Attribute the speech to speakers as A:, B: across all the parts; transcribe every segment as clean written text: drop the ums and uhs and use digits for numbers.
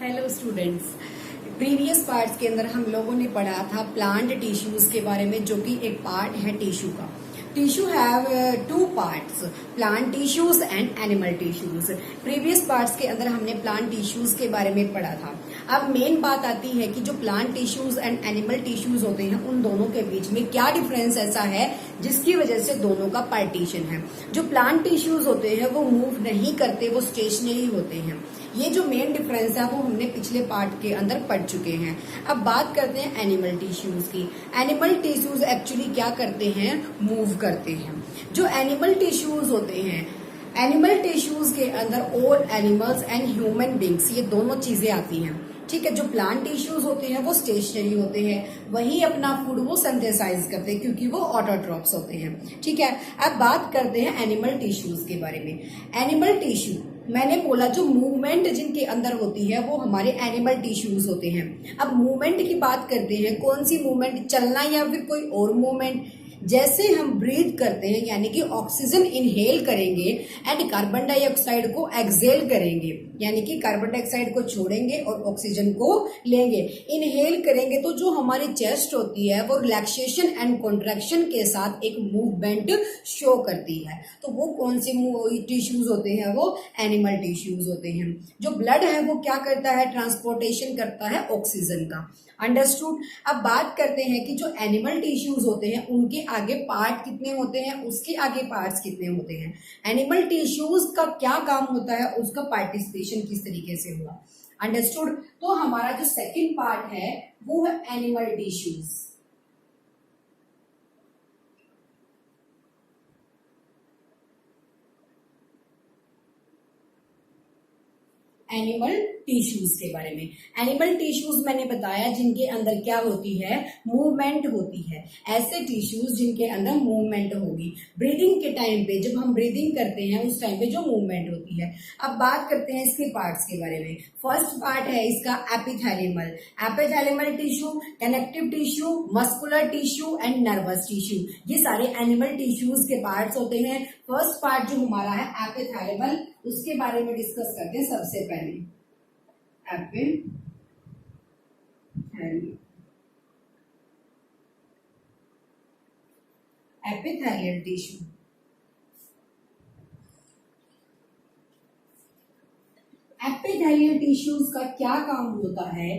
A: Hello students. Previous parts के अंदर हम लोगों ने पढ़ा था प्लांट टिश्यूज के बारे में, जो कि एक पार्ट है टिश्यू का। Tissue have two parts, plant tissues and animal tissues. Previous parts के अंदर हमने प्लांट टिश्यूज के बारे में पढ़ा था। अब मेन बात आती है कि जो plant tissues and animal tissues होते हैं, उन दोनों के बीच में क्या डिफरेंस ऐसा है जिसकी वजह से दोनों का पार्टीशन है। जो प्लांट टिश्यूज होते हैं वो मूव नहीं करते, वो स्टेशनरी होते हैं। ये जो मेन डिफरेंस है वो हमने पिछले पार्ट के अंदर पढ़ चुके हैं। अब बात करते हैं एनिमल टिश्यूज की। एनिमल टिश्यूज एक्चुअली क्या करते हैं? मूव करते हैं। जो एनिमल टिश्यूज होते हैं, एनिमल टिश्यूज के अंदर all animals and human beings, ये दोनों चीजें आती हैं। ठीक है। जो प्लांट टिश्यूज होते हैं वो स्टेशनरी होते हैं, वही अपना फूड वो सिंथेसाइज करते हैं क्योंकि वो ऑटोट्रॉप्स होते हैं। ठीक है। अब बात करते हैं एनिमल टिश्यूज के बारे में। एनिमल टिश्यू मैंने बोला जो मूवमेंट जिनके अंदर होती है वो हमारे एनिमल टिश्यूज होते हैं। अब मूवमेंट की बात करते हैं, कौन सी मूवमेंट? चलना या फिर कोई और मूवमेंट? जैसे हम ब्रीथ करते हैं यानी कि ऑक्सीजन इनहेल करेंगे एंड कार्बन डाइऑक्साइड को एक्सहेल करेंगे, यानी कि कार्बन डाइऑक्साइड को छोड़ेंगे और ऑक्सीजन को लेंगे। इनहेल करेंगे तो जो हमारी चेस्ट होती है वो रिलैक्सेशन एंड कॉन्ट्रैक्शन के साथ एक मूवमेंट शो करती है। तो वो कौन से टिश्यूज होते हैं? वो एनिमल टिश्यूज होते हैं। जो ब्लड है वो क्या करता है? ट्रांसपोर्टेशन करता है ऑक्सीजन का। अंडरस्टूड। अब बात करते हैं कि जो एनिमल टिश्यूज होते हैं उनके आगे पार्ट कितने होते हैं, उसके आगे पार्ट्स कितने होते हैं। एनिमल टिश्यूज का क्या काम होता है, उसका पार्टिसिपेशन किस तरीके से हुआ। अंडरस्टूड। तो हमारा जो सेकंड पार्ट है वो है एनिमल टिश्यूज। एनिमल टिश्यूज के बारे में। एनिमल टिश्यूज मैंने बताया जिनके अंदर क्या होती है? मूवमेंट होती है। ऐसे टिश्यूज जिनके अंदर मूवमेंट होगी। ब्रीदिंग के टाइम पे जब हम ब्रीदिंग करते हैं उस टाइम पे जो मूवमेंट होती है। अब बात करते हैं इसके पार्ट्स के बारे में। फर्स्ट पार्ट है इसका epithelial. Epithelial tissue, connective tissue, muscular tissue and nervous tissue, ये सारे एनिमल टिश्यूज के पार्ट्स होते हैं। फर्स्ट पार्ट जो हमारा है एपिथैलेमल, उसके बारे में डिस्कस करते हैं सबसे पहले। Epithelial tissue. एपिथेलियल टिश्यूज का क्या काम होता है?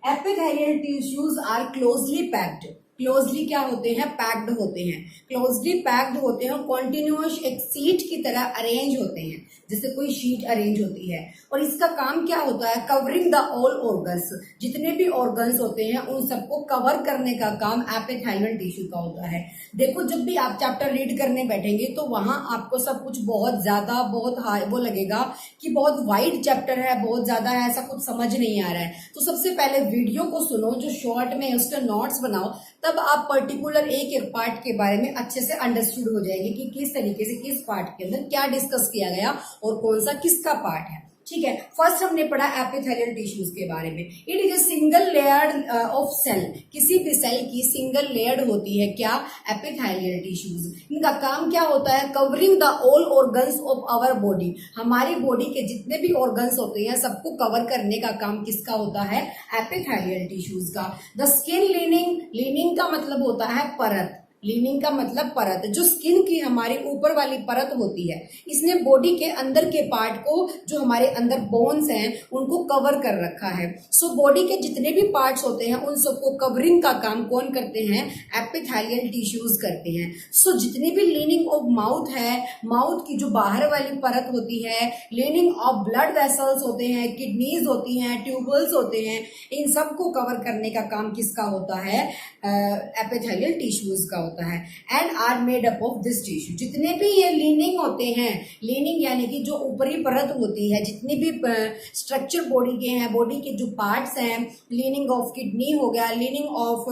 A: Epithelial tissues are closely packed. Closely क्या होते हैं? पैक्ड होते हैं। क्लोजली पैक्ड होते हैं, कॉन्टिन्यूअस एक सीट की तरह अरेंज होते हैं, जैसे कोई शीट अरेंज होती है। और इसका काम क्या होता है? कवरिंग द ऑल ऑर्गन्स, जितने भी ऑर्गन्स होते हैं उन सबको कवर करने का काम एपिथेलियल टिश्यू का होता है। देखो, जब भी आप चैप्टर रीड करने बैठेंगे तो वहां आपको सब कुछ बहुत ज्यादा बहुत हाई वो लगेगा कि बहुत वाइड चैप्टर है, बहुत ज्यादा है, ऐसा कुछ समझ नहीं आ रहा है। तो सबसे पहले वीडियो को सुनो, जो शॉर्ट में उसके नोट्स बनाओ, तब आप पर्टिकुलर एक एक पार्ट के बारे में अच्छे से अंडरस्टूड हो जाएंगे कि किस तरीके से किस पार्ट के अंदर क्या डिस्कस किया गया और कौन सा किसका पार्ट है। ठीक है। फर्स्ट हमने पढ़ा एपिथेलियल टिश्यूज के बारे में। It is a single layered of cell. किसी भी सेल की सिंगल लेयर्ड होती है क्या? Epithelial tissues. इनका काम क्या होता है? Covering the all organs of our body. हमारी बॉडी के जितने भी ऑर्गन्स होते हैं सबको कवर करने का काम किसका होता है? एपिथेलियल टिश्यूज का। The skin leaning. लीनिंग का मतलब होता है परत। लीनिंग का मतलब परत। जो स्किन की हमारी ऊपर वाली परत होती है, इसने बॉडी के अंदर के पार्ट को, जो हमारे अंदर बोन्स हैं, उनको कवर कर रखा है। सो बॉडी के जितने भी पार्ट्स होते हैं उन सबको कवरिंग का काम कौन करते हैं? एपिथेलियल टिश्यूज करते हैं। सो जितनी भी लीनिंग ऑफ माउथ है, माउथ की जो बाहर वाली परत होती है, लीनिंग ऑफ ब्लड वेसल्स होते हैं, किडनीज होती हैं, ट्यूबल्स होते हैं, इन सबको कवर करने का काम किसका होता है? एपिथेलियल टिश्यूज का होता है। And are made up of this tissue. जितने भी ये लीनिंग होते हैं, लीनिंग यानी कि जो ऊपरी परत होती है, जितने भी स्ट्रक्चर बॉडी के हैं, बॉडी के जो पार्ट्स हैं, लीनिंग ऑफ किडनी हो गया, लीनिंग ऑफ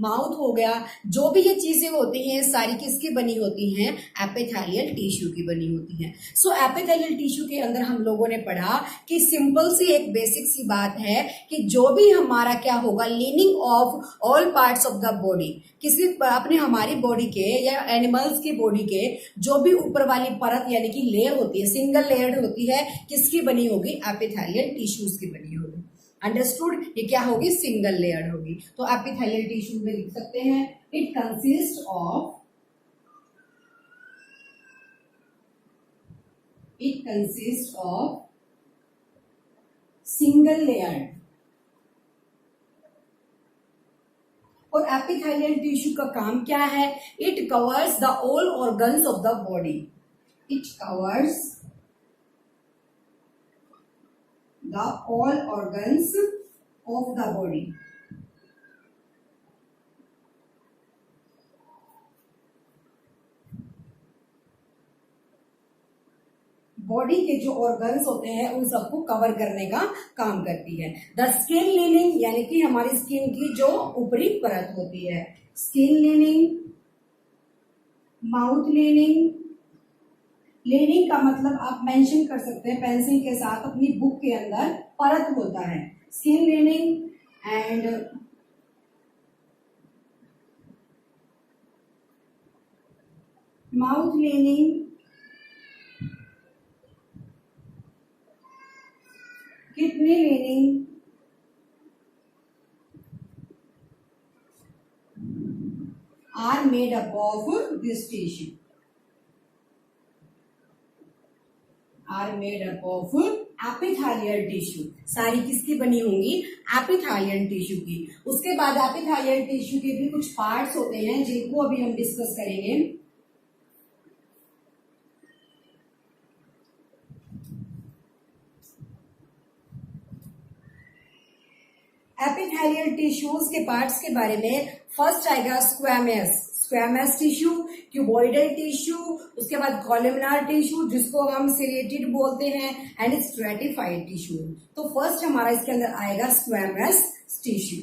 A: माउथ हो गया, जो भी ये चीजें होती हैं सारी किसकी बनी होती हैं? एपिथेलियल टिश्यू की बनी होती हैं। सो एपिथेलियल टिश्यू के अंदर हम लोगों ने पढ़ा कि सिंपल सी एक बेसिक सी बात है कि जो भी हमारा क्या होगा? Leaning of all parts of the body, किसी अपने हमारी बॉडी के या एनिमल्स की बॉडी के जो भी ऊपर वाली परत यानी कि लेयर होती है, सिंगल लेयर्ड होती है, किसकी बनी होगी? एपिथेलियल टिश्यूज की बनी होगी। अंडरस्टूड? ये क्या होगी? सिंगल लेयर्ड होगी। तो एपिथेलियल टिश्यू में लिख सकते हैं it consist of single layered. और एपिथेलियल टिश्यू का काम क्या है? It covers the all organs of the body. It covers the all organs of the body। Body के जो ऑर्गन्स होते हैं उन सबको कवर करने का काम करती है। द स्किन लिनिंग यानी कि हमारी स्किन की जो ऊपरी परत होती है, skin leaning, mouth leaning. Leaning का मतलब आप मेंशन कर सकते हैं पेंसिल के साथ, अपनी बुक के अंदर परत होता है skin lining and mouth lining, kidney lining, are made up of this tissue, are made up of epithelial tissue. सारी किसकी बनी होंगी? एपिथेलियल टिश्यू की। उसके बाद एपिथेलियल टिश्यू के भी कुछ पार्ट्स होते हैं जिनको अभी हम डिस्कस करेंगे। एपिथेलियल टिश्यूज के पार्ट्स के बारे में फर्स्ट आएगा स्क्वैमस टिश्यू, क्यूबॉइडल टिश्यू, उसके बाद कॉलमनार टिश्यू जिसको हम सिरेटेड बोलते हैं, एंड स्ट्रेटिफाइड टिश्यू। तो फर्स्ट हमारा इसके अंदर आएगा स्क्वैमस टिश्यू।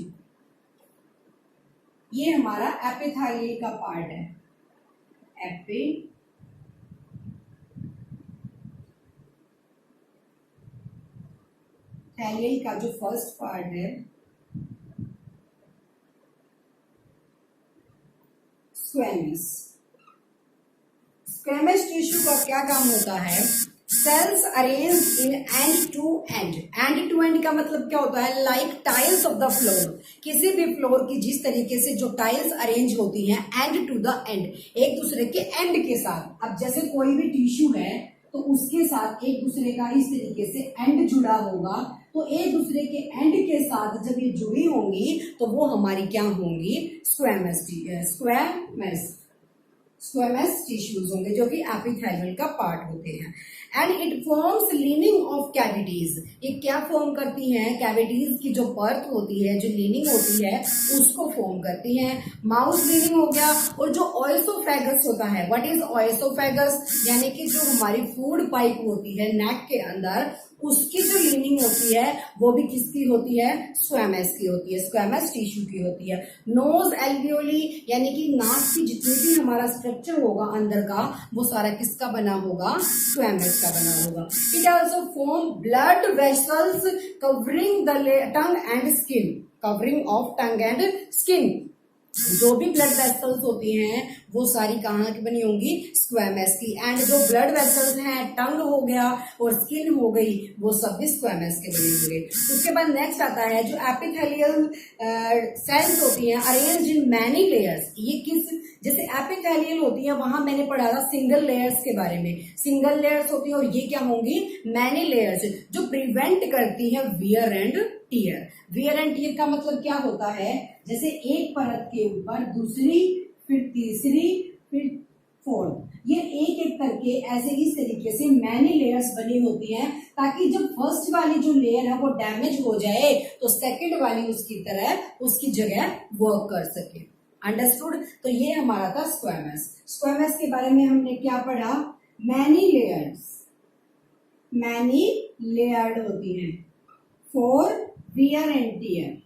A: ये हमारा एपिथेलियल का पार्ट है। एपिथेलियल का जो फर्स्ट पार्ट है स्क्वैमस टिश्यू का क्या काम होता है? Cells arrange in end to end. End to end का मतलब क्या होता है? Like tiles of the floor. किसी भी फ्लोर की जिस तरीके से जो टाइल्स अरेंज होती हैं एंड टू द एंड, एक दूसरे के एंड के साथ। अब जैसे कोई भी टिश्यू है तो उसके साथ एक दूसरे का इस तरीके से एंड जुड़ा होगा, तो एक दूसरे के एंड के साथ जब ये जुड़ी होंगी तो वो हमारी क्या होंगी? स्क्वैमस टिश्यूज होंगे जो कि एपिथेलियल का पार्ट होते हैं। And it forms leaning of cavities. ये क्या फॉर्म करती हैं? कैविटीज की जो परत होती है, जो लीनिंग होती है, उसको फॉर्म करती हैं। माउथ लीनिंग हो गया। और जो ऑयसोफेगस होता है, व्हाट इज ऑयसोफेगस? यानी कि जो हमारी फूड पाइप होती है नेक के अंदर, उसकी जो लीनिंग होती है वो भी किसकी होती है? स्क्वैमस की होती है, स्क्वैमस टिश्यू की होती है। नोज एल्वियोली यानी कि नाक की जितनी भी हमारा स्ट्रक्चर होगा अंदर का, वो सारा किसका बना होगा? स्क्वैमस का बना होगा। It also form blood vessels covering the tongue and skin. Covering of tongue and skin. जो भी ब्लड वेसल्स होती हैं वो सारी कहाँ की बनी होंगी? स्क्वैमस की। एंड जो ब्लड वेसल्स हैं, टंग हो गया और स्किन हो गई, वो सब भी स्क्वैमस के बने होंगे। उसके बाद नेक्स्ट आता है जो एपिथेलियल सेल्स होती हैं अरेंज्ड इन मैनी लेयर्स। ये किस, जैसे एपिथेलियल होती है वहां मैंने पढ़ा था सिंगल लेयर्स के बारे में। सिंगल लेयर्स होती है और ये क्या होंगी? मैनी लेयर्स, जो प्रिवेंट करती है wear and tear. Wear and tear का मतलब क्या होता है? जैसे एक परत के ऊपर दूसरी, फिर तीसरी, फिर फोर्थ, ये एक एक करके ऐसे इस तरीके से मैनी लेयर्स बनी होती हैं, ताकि जब फर्स्ट वाली जो लेयर है वो डैमेज हो जाए तो सेकंड वाली उसकी तरह उसकी जगह वर्क कर सके। अंडरस्टूड? तो ये हमारा था स्क्वैमस। स्क्वैमस के बारे में हमने क्या पढ़ा? मैनी लेयर्स, मैनी लेयर्ड होती हैं for wear and tear.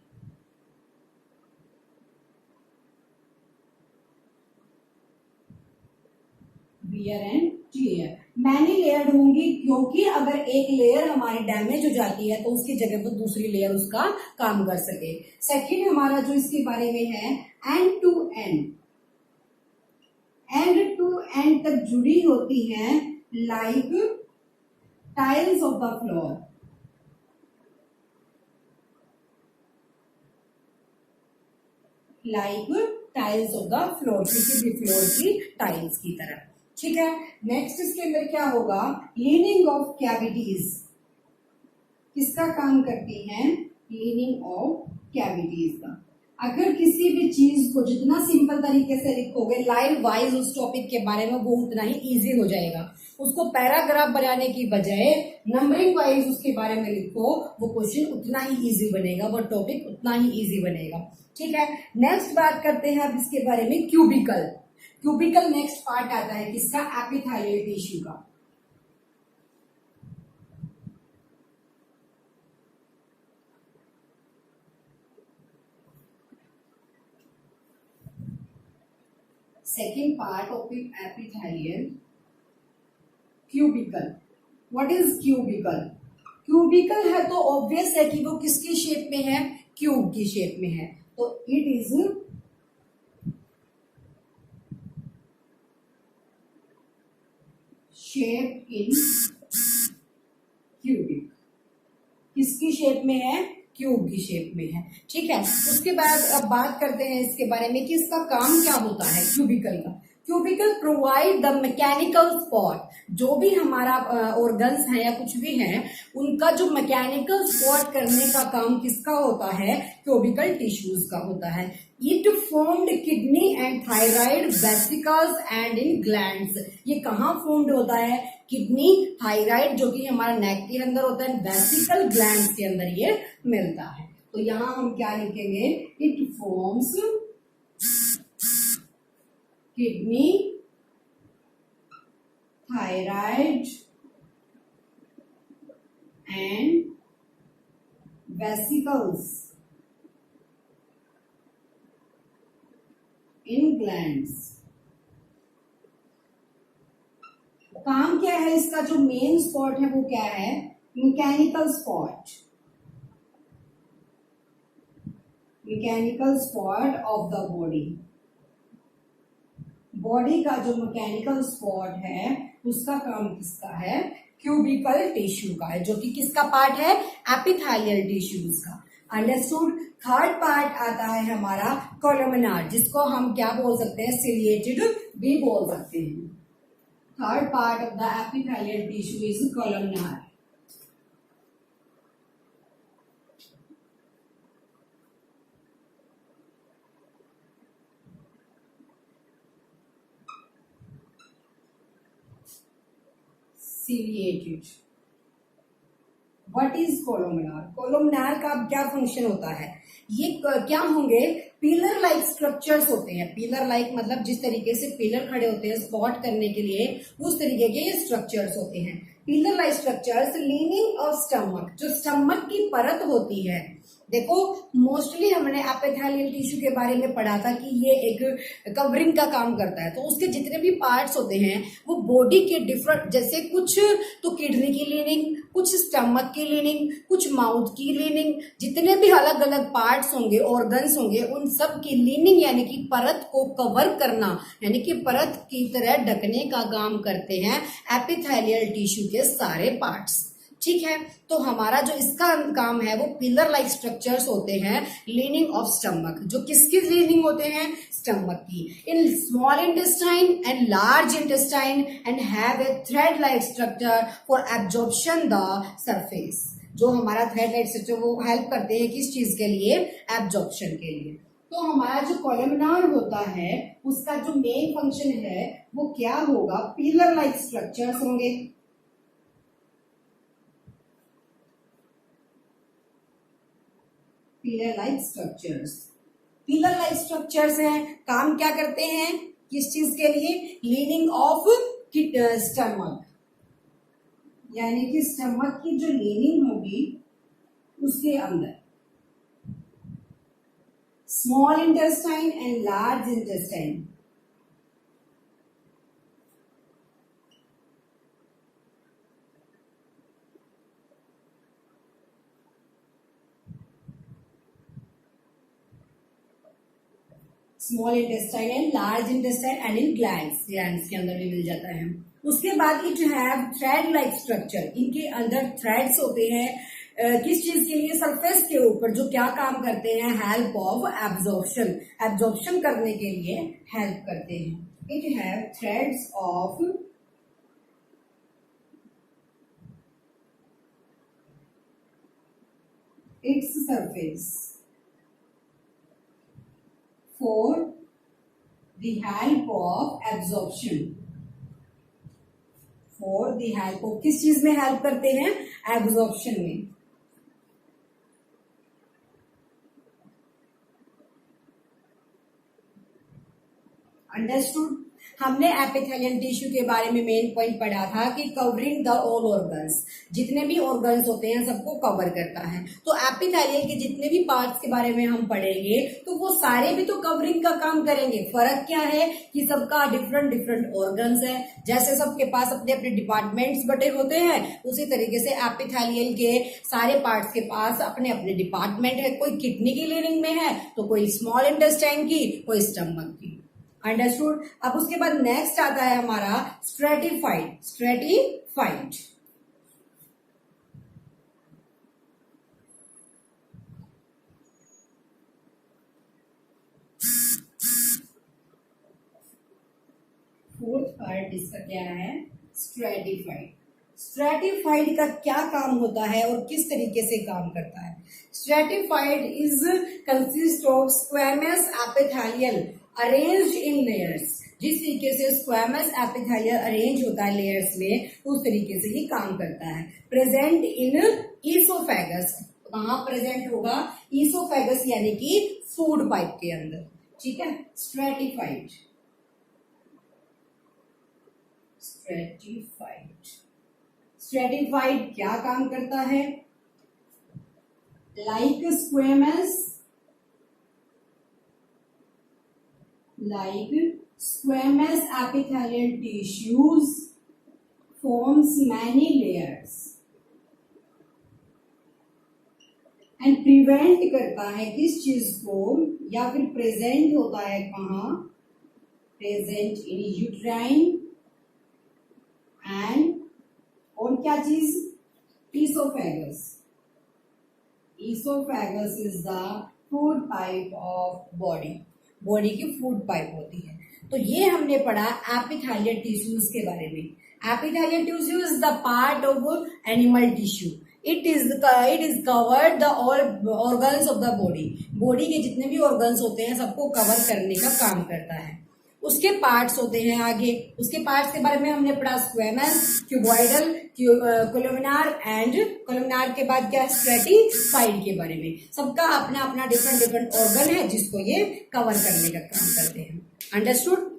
A: Wear and tear many layered होंगी क्योंकि अगर एक लेयर हमारी डैमेज हो जाती है तो उसकी जगह पर दूसरी लेयर उसका काम कर सके। सेकंड हमारा जो इसके बारे में है end to end. End to end तक जुड़ी होती हैं like tiles of the floor. Like tiles of the floor, किसी भी फ्लोर की टाइल्स की तरह। ठीक है, नेक्स्ट इसके अंदर क्या होगा, लीनिंग ऑफ कैविटीज, किसका काम करती हैं, लीनिंग ऑफ कैविटीज का। अगर किसी भी चीज को जितना सिंपल तरीके से लिखोगे लाइन वाइज उस टॉपिक के बारे में, वो उतना ही इजी हो जाएगा। उसको पैराग्राफ बनाने की बजाय नंबरिंग वाइज उसके बारे में लिखो, वो क्वेश्चन उतना ही इजी बनेगा, वो टॉपिक उतना ही इजी बनेगा। ठीक है, नेक्स्ट बात करते हैं अब इसके बारे में, क्यूबिकल। क्यूबिकल नेक्स्ट पार्ट आता है किसका, एपिथेलियल टिश्यू का। Second part of epithelial, cubical. What is cubical? Cubical है तो ऑब्वियस है कि वो किसकी शेप में है, क्यूब की शेप में है, तो it is shape in cubic, किसकी शेप में है, क्यूब की शेप में है। ठीक है, उसके बाद अब बात करते हैं इसके बारे में कि इसका काम क्या होता है क्यूबिकल का। Cubical provide the mechanical spot, जो भी हमारा ऑर्गन्स है या कुछ भी है, उनका जो मैकेनिकल स्पॉट करने का काम किसका होता है, क्यूबिकल टिश्यूज का होता है। It formed kidney and thyroid vesicles and in glands, ये कहाँ फॉर्म्ड होता है, किडनी, थायराइड जो कि हमारा नेक के अंदर होता है, वेसिकल ग्लैंड्स के अंदर ये मिलता है। तो यहां हम क्या लिखेंगे, it forms kidney, thyroid and vesicles in glands. काम क्या है इसका, जो मेन स्पॉट है वो क्या है, mechanical spot, mechanical spot of the body. Body का जो मैकेनिकल स्पॉट है उसका काम किसका है, क्यूबिकल टिश्यू का है, जो कि किसका पार्ट है, एपिथेलियल टिश्यूज का। अंडरस्टूड। थर्ड पार्ट आता है हमारा कोलमनार, जिसको हम क्या बोल सकते हैं, सिलिएटेड भी बोल सकते हैं। Third part of the epithelial tissue is columnar. Ciliated. What is कोलोमनार? कोलोमनार का क्या फंक्शन होता है, ये क्या होंगे, पिलर लाइक स्ट्रक्चर्स होते हैं। पिलर लाइक मतलब जिस तरीके से पिलर खड़े होते हैं सपोर्ट करने के लिए, उस तरीके के ये स्ट्रक्चर्स होते हैं। Pillar like structures leaning of stomach, जो स्टमक की परत होती है। देखो मोस्टली हमने एपिथेलियल टिश्यू के बारे में पढ़ा था कि ये एक कवरिंग का काम करता है, तो उसके जितने भी पार्ट्स होते हैं वो बॉडी के डिफरेंट, जैसे कुछ तो किडनी की लीनिंग, कुछ स्टमक की लीनिंग, कुछ माउथ की लीनिंग, जितने भी अलग अलग पार्ट्स होंगे, ऑर्गन्स होंगे, उन सब की लीनिंग यानी कि परत को कवर करना, यानी कि परत की तरह ढकने का काम करते हैं एपिथेलियल टिश्यू के सारे पार्ट्स। ठीक है, तो हमारा जो इसका काम है वो पिलर लाइक स्ट्रक्चर्स होते हैं लीनिंग ऑफ स्टमक, जो किसकी लीनिंग होते हैं, स्टमक की। In small intestine and large intestine and have a thread like structure for absorption the surface, जो हमारा थ्रेड लाइक स्ट्रक्चर वो हेल्प करते हैं किस चीज के लिए, एब्जॉर्प्शन के लिए। तो हमारा जो कोलमनार होता है उसका जो मेन फंक्शन है वो क्या होगा, पिलर लाइक स्ट्रक्चर्स होंगे। Pillar like structures, pillar like structures हैं, काम क्या करते हैं, किस चीज के लिए, लीनिंग ऑफ स्टमक, यानी कि स्टमक की जो लीनिंग होगी उसके अंदर small intestine and large intestine. Small intestine and large intestine and in glands, glands के अंदर भी मिल जाता है। उसके बाद it have thread like structure, इनके अंदर थ्रेड्स होते हैं किस चीज के लिए? सरफेस के ऊपर जो क्या काम करते हैं? हेल्प ऑफ एब्जॉर्प्शन, एब्जॉर्प्शन करने के लिए हेल्प करते हैं। It have threads of its surface for the help of absorption, for the help of, किस चीज में हेल्प करते हैं? एब्जॉर्प्शन में। अंडरस्टूड। हमने एपिथेलियल टिश्यू के बारे में मेन पॉइंट पढ़ा था कि कवरिंग द ऑल ऑर्गन्स, जितने भी ऑर्गन्स होते हैं सबको कवर करता है। तो एपिथेलियल के जितने भी पार्ट्स के बारे में हम पढ़ेंगे तो वो सारे भी तो कवरिंग का काम करेंगे। फर्क क्या है कि सबका डिफरेंट डिफरेंट ऑर्गन्स है। जैसे सबके पास अपने अपने डिपार्टमेंट्स बटे होते हैं, उसी तरीके से एपिथेलियल के सारे पार्ट्स के पास अपने अपने डिपार्टमेंट है। कोई किडनी की लिनिंग में है तो कोई स्मॉल इंटेस्टाइन की, कोई स्टमक की। अंडरस्टूड। अब उसके बाद नेक्स्ट आता है हमारा स्ट्रेटिफाइड। स्ट्रेटिफाइड फोर्थ पार्ट इसका क्या है? स्ट्रेटिफाइड। स्ट्रेटिफाइड का क्या काम होता है और किस तरीके से काम करता है? Stratified is consist of squamous epithelial arranged in layers. जिस तरीके से स्क्वेमस एपिथेलियल अरेंज होता है लेयर्स में, उस तरीके से ही काम करता है। प्रेजेंट इन ईसोफेगस, कहाँ प्रेजेंट होगा? ईसोफेगस यानी कि फूड पाइप के अंदर। ठीक है। स्ट्रेटिफाइड, स्ट्रेटिफाइड, स्ट्रेटिफाइड क्या काम करता है? Like squamous, like squamous epithelial tissues forms many layers and prevent करता है किस चीज को, या फिर प्रेजेंट होता है कहाँ? प्रेजेंट इन यूट्राइन एंड और क्या चीज? Oesophagus. Oesophagus is the food pipe of body. Body की फूड पाइप होती है। तो ये हमने पढ़ा एपिथेलियल टिश्यूज के बारे में। Epithelial tissue is the part of animal tissue. It is covered the all organs of the body. Body के जितने भी ऑर्गन्स होते हैं सबको कवर करने का काम करता है। उसके पार्ट्स होते हैं आगे। उसके पार्ट्स के बारे में हमने पढ़ा स्क्वेमस, क्यूबॉइडल, कोलुमिनार एंड कोलुमिनार के बाद क्या? स्ट्रेटिफाइड के बारे में। सबका अपना अपना डिफरेंट डिफरेंट ऑर्गन है जिसको ये कवर करने का काम करते हैं। अंडरस्टूड।